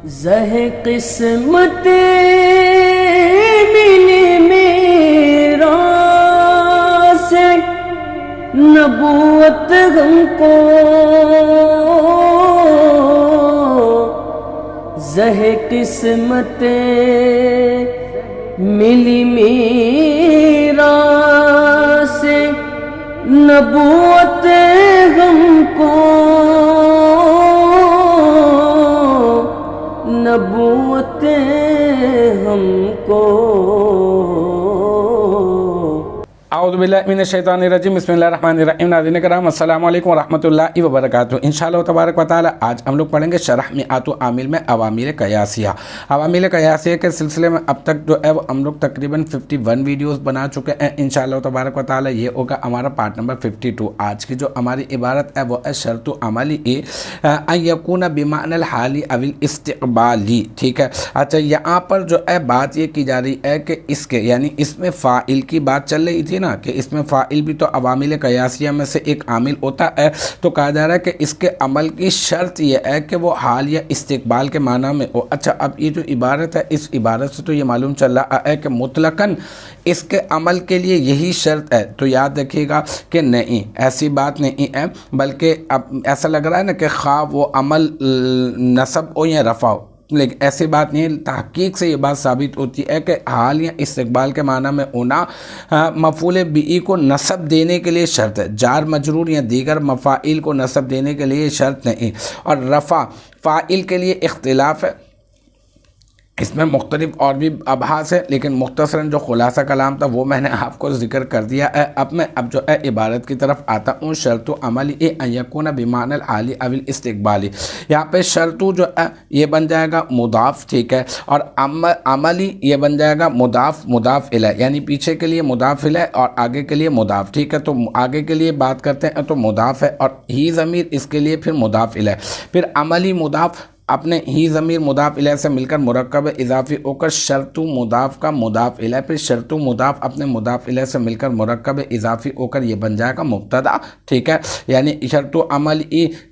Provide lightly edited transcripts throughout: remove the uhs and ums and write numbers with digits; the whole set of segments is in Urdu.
زہ قسمت ملی میرا سے نبوت ہم کو، زہ قسمت ملی میرا سے نبوت ہم کو، نبوت ہم کو۔ اعوذ باللہ من الشیطان الرجیم، بسم اللہ الرحمن الرحیم۔ ناظرین کرام السلام علیکم ورحمۃ اللہ وبرکاتہ۔ انشاءاللہ تبارک و تعالی آج ہم لوگ پڑھیں گے شرح میعات عامل میں عوامل قیاسیہ۔ عوامل قیاسیہ کے سلسلے میں اب تک جو ہے وہ ہم لوگ تقریباً 51 ویڈیوز بنا چکے ہیں۔ انشاءاللہ تبارک و تعالی یہ ہوگا ہمارا پارٹ نمبر 52۔ آج کی جو ہماری عبارت ہے وہ ہے شرط عملی ان یکون بمعنی الحالی او الاستقبالی، ٹھیک ہے۔ اچھا، یہاں پر جو ہے بات یہ کی جا رہی ہے کہ اس کے یعنی اس میں فاعل کی بات چل رہی تھی نا، کہ اس میں فاعل بھی تو عوامل قیاسیہ میں سے ایک عامل ہوتا ہے، تو کہا جا رہا ہے کہ اس کے عمل کی شرط یہ ہے کہ وہ حال یا استقبال کے معنی میں ہو۔ اچھا، اب یہ جو عبارت ہے اس عبارت سے تو یہ معلوم چل رہا ہے کہ مطلقاً اس کے عمل کے لیے یہی شرط ہے، تو یاد رکھیے گا کہ نہیں، ایسی بات نہیں ہے، بلکہ اب ایسا لگ رہا ہے نا کہ خواہ وہ عمل نصب ہو یا رفع ہو، لیکن ایسی بات نہیں ہے۔ تحقیق سے یہ بات ثابت ہوتی ہے کہ حال یا استقبال کے معنی میں ہونا مفعول بی کو نصب دینے کے لیے شرط ہے، جار مجرور یا دیگر مفاعیل کو نصب دینے کے لیے شرط نہیں۔ اور رفع فاعل کے لیے اختلاف ہے، اس میں مختلف اور بھی ابحاث ہے، لیکن مختصراً جو خلاصہ کلام تھا وہ میں نے آپ کو ذکر کر دیا ہے۔ اب میں جو ہے عبارت کی طرف آتا ہوں۔ شرط عملی ان یکون بمعنی الحالی او الاستقبالی، یہاں پہ شرط جو ہے یہ بن جائے گا مضاف، ٹھیک ہے، اور عملی یہ بن جائے گا مضاف الیہ، یعنی پیچھے کے لیے مضاف الیہ اور آگے کے لیے مضاف، ٹھیک ہے۔ تو آگے کے لیے بات کرتے ہیں تو مضاف ہے، اور ہی ضمیر اس کے لیے پھر مضاف الیہ، پھر عملی مضاف اپنے ہی ضمیر مضاف الیہ سے مل کر مرکب اضافی ہو کر شرط مضاف کا مضاف الیہ، پھر شرط مضاف اپنے مضاف الیہ سے مل کر مرکب اضافی ہو کر یہ بن جائے گا مبتدا، ٹھیک ہے۔ یعنی شرط عمل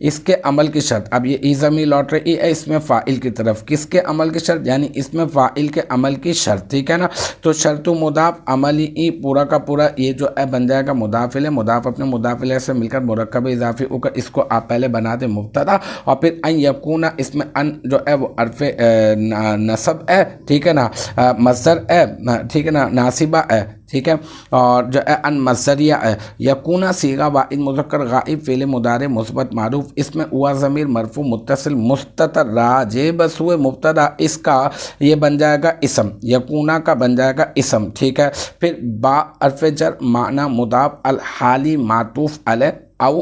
اس کے عمل کی شرط، اب یہ ای ضمیر لوٹ رہی ہے اس میں فاعل کی طرف، کس کے عمل کی شرط، یعنی اس میں فاعل کے عمل کی شرط، ٹھیک ہے نا۔ تو شرط مضاف عملی پورا کا پورا یہ جو ہے بن جائے گا مضاف الیہ، مضاف اپنے مضاف الیہ سے مل کر مرکب اضافی ہو کر اس کو آپ پہلے بنا دیں مبتدا، اور پھر ان یکون اس میں ان جو ہے وہ حرف نصب ہے، ٹھیک ہے نا، مصدر ہے، ٹھیک ہے نا، ناصبہ ہے، ٹھیک ہے، اور جو ہے ان مصدریہ ہے۔ یکونا صیغہ واحد مذکر غائب فعل مضارع مثبت معروف، اس میں ہوا ضمیر مرفوع متصل مستتر راجع بس ہوئے مبتدا، اس کا یہ بن جائے گا اسم، یکونا کا بن جائے گا اسم، ٹھیک ہے۔ پھر با حرف جر معنی مضاف الحالی معطوف علیہ او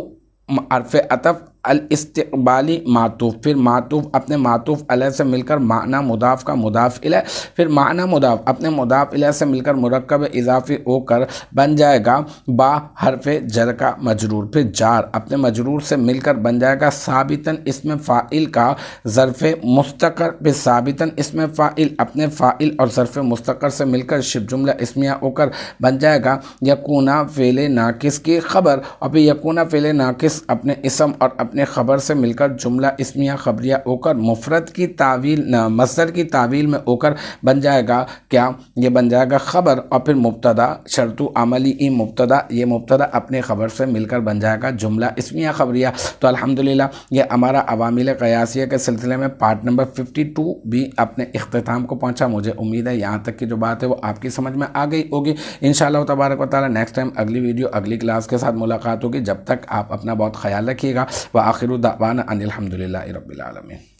حرف عطف الاستقبالی معطوف، پھر معطوف اپنے معطوف علیہ سے مل کر معنی مضاف کا مضاف الیہ، پھر معنی مضاف اپنے مضاف الیہ سے مل کر مرکب اضافی ہو کر بن جائے گا با حرف جر کا مجرور، پھر جار اپنے مجرور سے مل کر بن جائے گا ثابتاً اسم فاعل کا ظرف مستقر، پھر ثابتاً اسم فاعل اپنے فاعل اور ظرف مستقر سے مل کر شبہ جملہ اسمیہ ہو کر بن جائے گا یکونا فعل ناقص کی خبر، اور پھر یکونا فعل ناقص اپنے اسم اور اپنے خبر سے مل کر جملہ اسمیہ خبریہ ہو کر مفرد کی تعویل مصدر کی تعویل میں ہو کر بن جائے گا کیا، یہ بن جائے گا خبر، اور پھر مبتدا شرط عملی مبتدا، یہ مبتدا اپنے خبر سے مل کر بن جائے گا جملہ اسمیہ خبریہ۔ تو الحمدللہ یہ ہمارا عوامل قیاسیہ کے سلسلے میں پارٹ نمبر 52 بھی اپنے اختتام کو پہنچا۔ مجھے امید ہے یہاں تک کی جو بات ہے وہ آپ کی سمجھ میں آ گئی ہوگی۔ انشاءاللہ تبارک و تعالی نیکسٹ ٹائم اگلی ویڈیو اگلی کلاس کے ساتھ ملاقات ہوگی۔ جب تک آپ اپنا بہت خیال رکھیے گا۔ وآخر دعوانا ان الحمدللہ رب العالمین۔